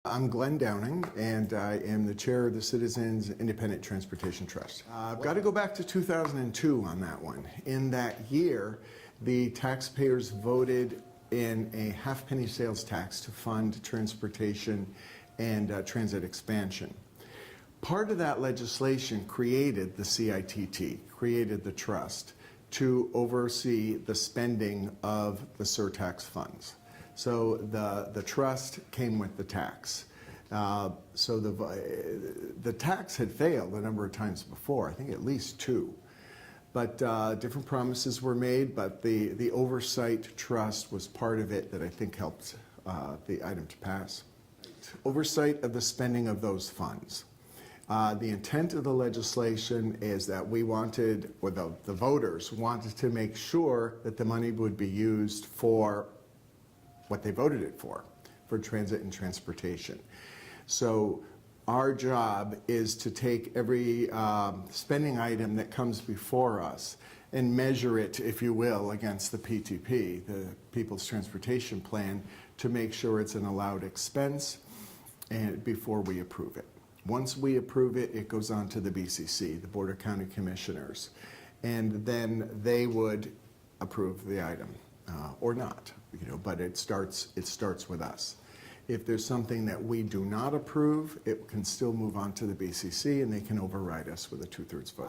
I'm Glenn Downing, and I am the chair of the Citizens Independent Transportation Trust. I've got to go back to 2002 on that one. In that year, the taxpayers voted in a half-penny sales tax to fund transportation and transit expansion. Part of that legislation created the CITT, created the trust, to oversee the spending of the surtax funds. So the trust came with the tax. So the tax had failed a number of times before, I think at least two. But different promises were made, but the oversight trust was part of it that I think helped the item to pass. Oversight of the spending of those funds. The intent of the legislation is that we wanted, or the voters wanted to make sure that the money would be used for what they voted it for transit and transportation. So our job is to take every spending item that comes before us and measure it, if you will, against the PTP, the People's Transportation Plan, to make sure it's an allowed expense and before we approve it. Once we approve it, it goes on to the BCC, the Board of County Commissioners, and then they would approve the item or not, but it starts with us. If there's something that we do not approve, it can still move on to the BCC and they can override us with a 2/3 vote.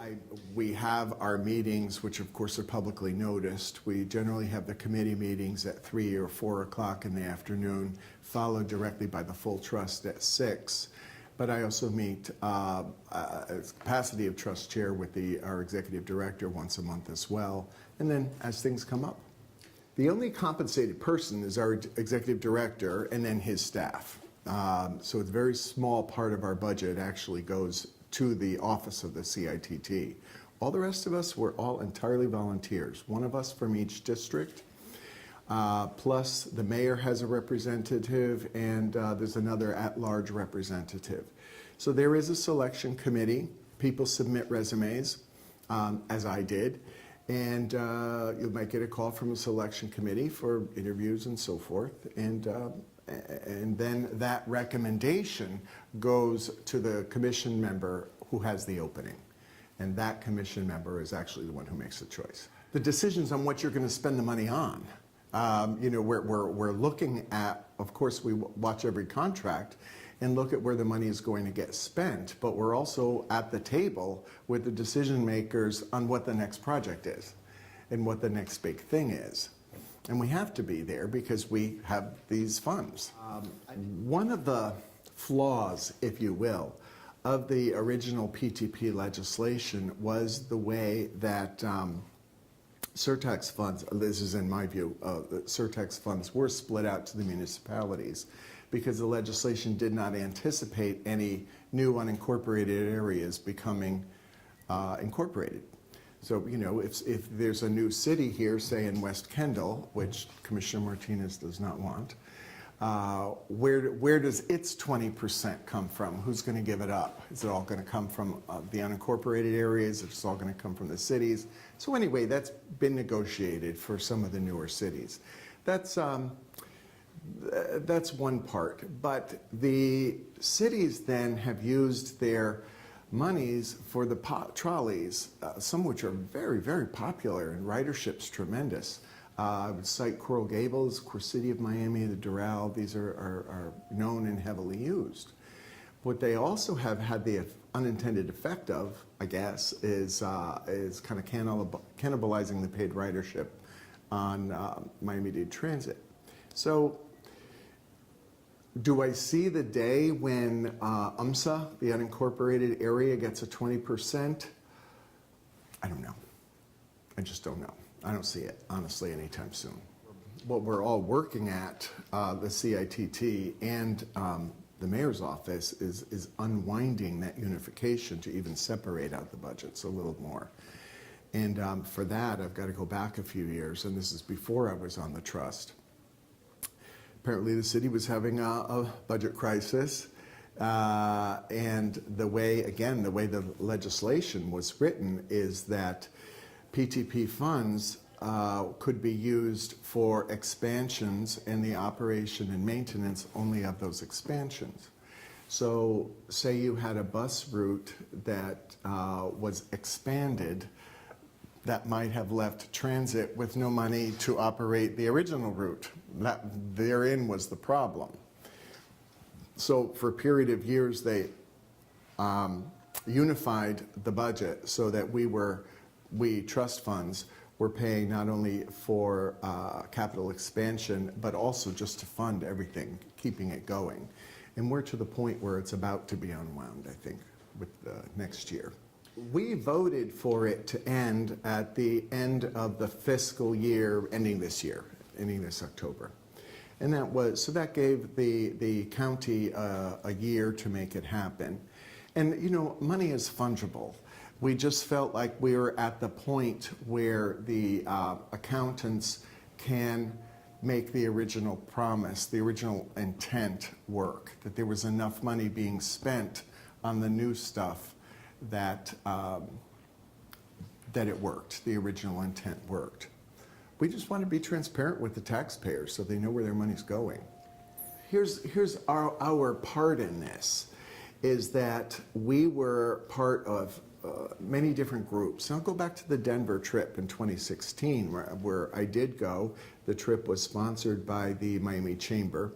We have our meetings, which of course are publicly noticed. We generally have the committee meetings at 3 or 4 o'clock in the afternoon, followed directly by the full trust at 6. But I also meet as capacity of trust chair with our executive director once a month as well, and then as things come up. The only compensated person is our executive director and then his staff. So it's a very small part of our budget actually goes to the office of the CITT. All the rest of us, we're all entirely volunteers. One of us from each district, plus the mayor has a representative, and there's another at-large representative. So there is a selection committee. People submit resumes, as I did. And you might get a call from a selection committee for interviews and so forth. And then that recommendation goes to the commission member who has the opening. And that commission member is actually the one who makes the choice. The decisions on what you're going to spend the money on. We're looking at, of course, we watch every contract and look at where the money is going to get spent, but we're also at the table with the decision makers on what the next project is and what the next big thing is. And we have to be there because we have these funds. One of the flaws, if you will, of the original PTP legislation was the way that surtax funds, this is in my view, surtax funds were split out to the municipalities because the legislation did not anticipate any new unincorporated areas becoming incorporated. So, if there's a new city here, say in West Kendall, which Commissioner Martinez does not want, where does its 20% come from? Who's going to give it up? Is it all going to come from the unincorporated areas? Is it all going to come from the cities? So anyway, that's been negotiated for some of the newer cities. That's one part. But the cities then have used their monies for the trolleys, some of which are very, very popular, and ridership's tremendous. I would cite Coral Gables, Core City of Miami, the Doral. These are known and heavily used. What they also have had the unintended effect of, I guess, is kind of cannibalizing the paid ridership on Miami-Dade Transit. So do I see the day when UMSA, the unincorporated area, gets a 20%? I don't know. I just don't know. I don't see it, honestly, anytime soon. What we're all working at, the CITT and the mayor's office, is unwinding that unification to even separate out the budgets a little more. And for that, I've got to go back a few years, and this is before I was on the trust. Apparently the city was having a budget crisis, and the way the legislation was written is that PTP funds could be used for expansions and the operation and maintenance only of those expansions. So say you had a bus route that was expanded that might have left transit with no money to operate the original route. That therein was the problem. So for a period of years, they unified the budget so that we trust funds were paying not only for capital expansion, but also just to fund everything, keeping it going. And we're to the point where it's about to be unwound, I think, with next year. We voted for it to end at the end of the fiscal year, ending this October. And that gave the county a year to make it happen. And you know, money is fungible. We just felt like we were at the point where the accountants can make the original promise, the original intent work, that there was enough money being spent on the new stuff that it worked, the original intent worked. We just want to be transparent with the taxpayers so they know where their money's going. Here's our part in this, is that we were part of many different groups. And I'll go back to the Denver trip in 2016 where I did go. The trip was sponsored by the Miami Chamber,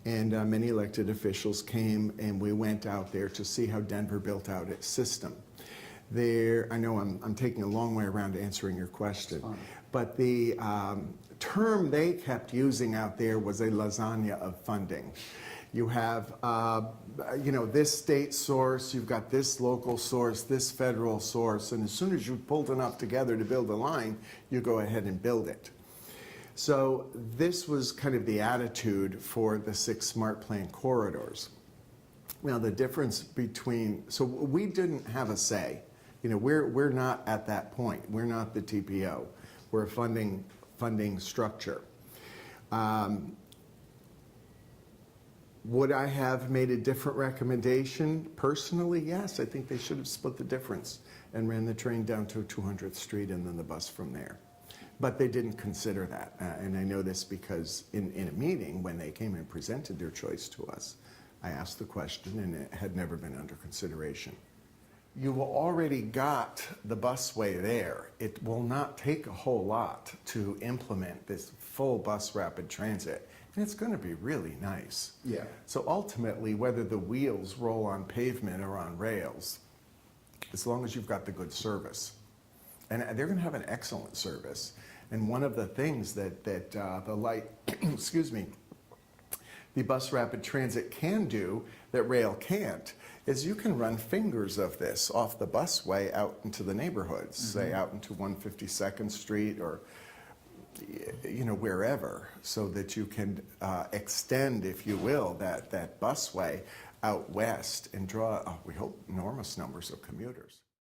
and many elected officials came, and we went out there to see how Denver built out its system. I know I'm taking a long way around answering your question, but the term they kept using out there was a lasagna of funding. You have, this state source, you've got this local source, this federal source, and as soon as you pulled enough together to build a line, you go ahead and build it. So this was kind of the attitude for the 6 smart plan corridors. Now the difference so we didn't have a say. You know, we're not at that point. We're not the TPO. We're a funding structure. Would I have made a different recommendation personally? Yes, I think they should have split the difference and ran the train down to 200th Street and then the bus from there. But they didn't consider that. And I know this because in a meeting, when they came and presented their choice to us, I asked the question and it had never been under consideration. You've already got the busway there. It will not take a whole lot to implement this full bus rapid transit. And it's going to be really nice. Yeah. So ultimately, whether the wheels roll on pavement or on rails, as long as you've got the good service. And they're going to have an excellent service. And one of the things that excuse me, the bus rapid transit can do that rail can't is you can run fingers of this off the busway out into the neighborhoods, say out into 152nd Street or wherever, so that you can extend, if you will, that busway out west and draw, we hope, enormous numbers of commuters.